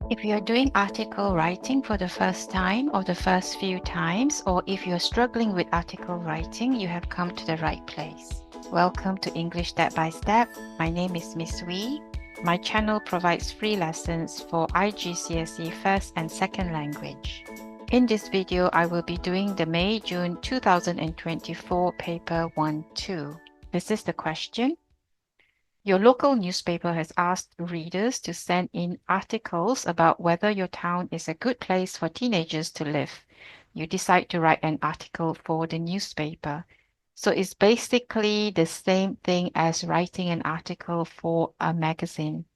If you're doing article writing for the first time or the first few times, or if you're struggling with article writing, you have come to the right place. Welcome to English Step by Step. My name is Miss Wee. My channel provides free lessons for IGCSE first and second language. In this video, I will be doing the May-June 2024 paper 1-2. This is the question. Your local newspaper has asked readers to send in articles about whether your town is a good place for teenagers to live. You decide to write an article for the newspaper. So it's basically the same thing as writing an article for a magazine.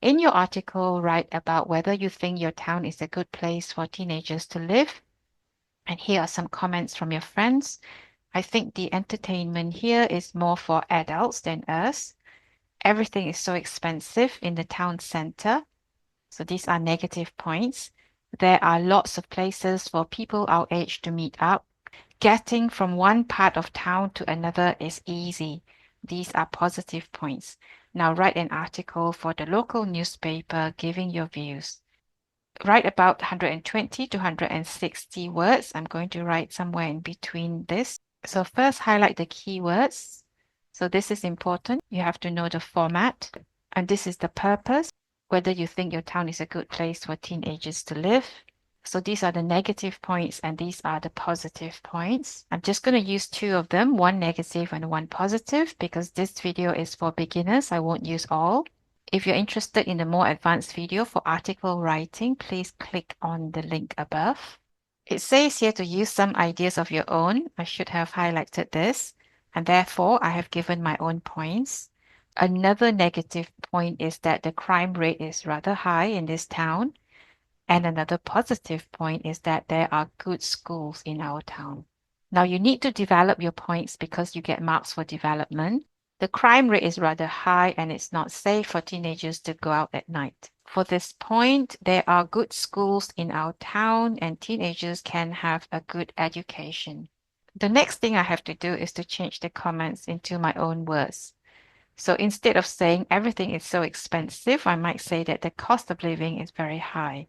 In your article, write about whether you think your town is a good place for teenagers to live. And here are some comments from your friends. I think the entertainment here is more for adults than us. Everything is so expensive in the town center. So these are negative points. There are lots of places for people our age to meet up. Getting from one part of town to another is easy. These are positive points. Now write an article for the local newspaper giving your views. Write about 120 to 160 words. I'm going to write somewhere in between this. So first highlight the keywords. So this is important. You have to know the format. And this is the purpose, whether you think your town is a good place for teenagers to live. So these are the negative points and these are the positive points. I'm just going to use two of them, one negative and one positive, because this video is for beginners. I won't use all. If you're interested in the more advanced video for article writing, please click on the link above. It says here to use some ideas of your own. I should have highlighted this, and therefore I have given my own points. Another negative point is that the crime rate is rather high in this town. And another positive point is that there are good schools in our town. Now you need to develop your points because you get marks for development. The crime rate is rather high and it's not safe for teenagers to go out at night. For this point, there are good schools in our town and teenagers can have a good education. The next thing I have to do is to change the comments into my own words. So instead of saying everything is so expensive, I might say that the cost of living is very high.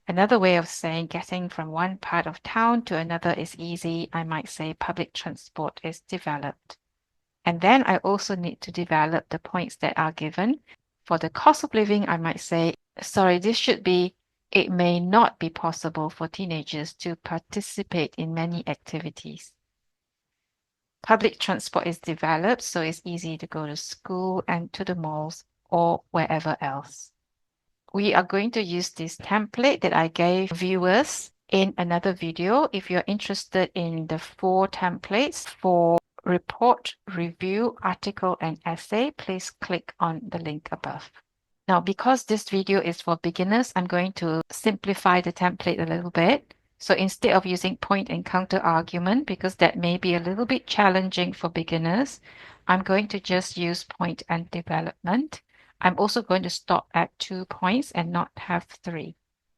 Another way of saying getting from one part of town to another is easy. I might say public transport is developed. And then I also need to develop the points that are given. For the cost of living, I might say, sorry, this should be, it may not be possible for teenagers to participate in many activities. Public transport is developed, so it's easy to go to school and to the malls or wherever else. We are going to use this template that I gave viewers in another video. If you're interested in the 4 templates for report, review, article, and essay, please click on the link above. Now, because this video is for beginners, I'm going to simplify the template a little bit. So instead of using point and counter argument, because that may be a little bit challenging for beginners, I'm going to just use point and development. I'm also going to stop at 2 points and not have 3.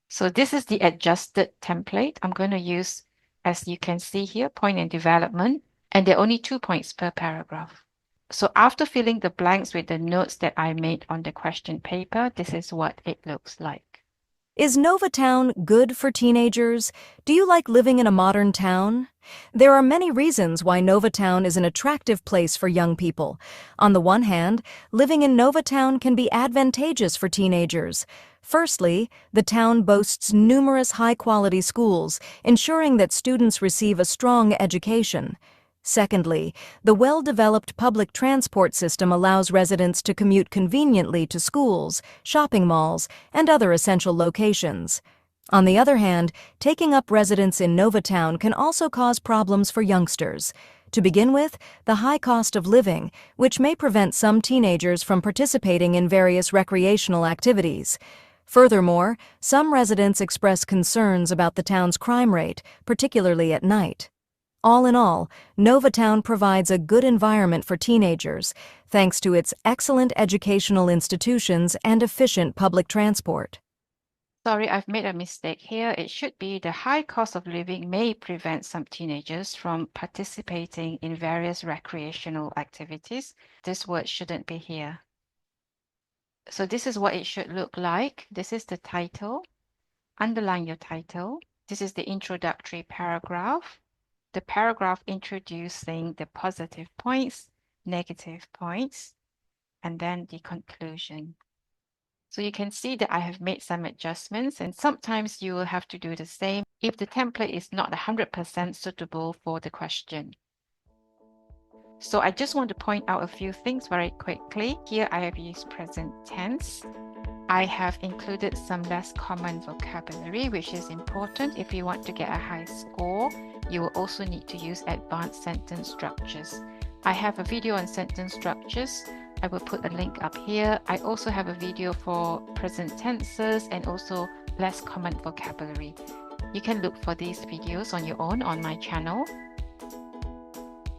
So this is the adjusted template. I'm going to use, as you can see here, point and development, and there are only 2 points per paragraph. So after filling the blanks with the notes that I made on the question paper, this is what it looks like. Is Novatown good for teenagers? Do you like living in a modern town? There are many reasons why Novatown is an attractive place for young people. On the one hand, living in Novatown can be advantageous for teenagers. Firstly, the town boasts numerous high-quality schools, ensuring that students receive a strong education. Secondly, the well-developed public transport system allows residents to commute conveniently to schools, shopping malls, and other essential locations. On the other hand, taking up residence in Novatown can also cause problems for youngsters. To begin with, the high cost of living, which may prevent some teenagers from participating in various recreational activities. Furthermore, some residents express concerns about the town's crime rate, particularly at night. All in all, Novatown provides a good environment for teenagers, thanks to its excellent educational institutions and efficient public transport. Sorry, I've made a mistake here. It should be the high cost of living may prevent some teenagers from participating in various recreational activities. This word shouldn't be here. So this is what it should look like. This is the title. Underline your title. This is the introductory paragraph. The paragraph introducing the positive points, negative points, and then the conclusion. So you can see that I have made some adjustments, and sometimes you will have to do the same if the template is not 100% suitable for the question. So I just want to point out a few things very quickly. Here I have used present tense. I have included some less common vocabulary, which is important. If you want to get a high score, you will also need to use advanced sentence structures. I have a video on sentence structures. I will put a link up here. I also have a video for present tenses and also less common vocabulary. You can look for these videos on your own on my channel.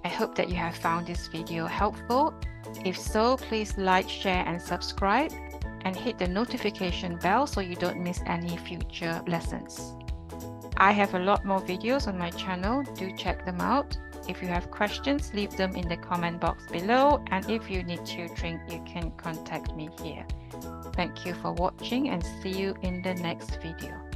I hope that you have found this video helpful. If so, please like, share, and subscribe, and hit the notification bell so you don't miss any future lessons. I have a lot more videos on my channel. Do check them out. If you have questions, leave them in the comment box below, and if you need tutoring, you can contact me here. Thank you for watching and see you in the next video.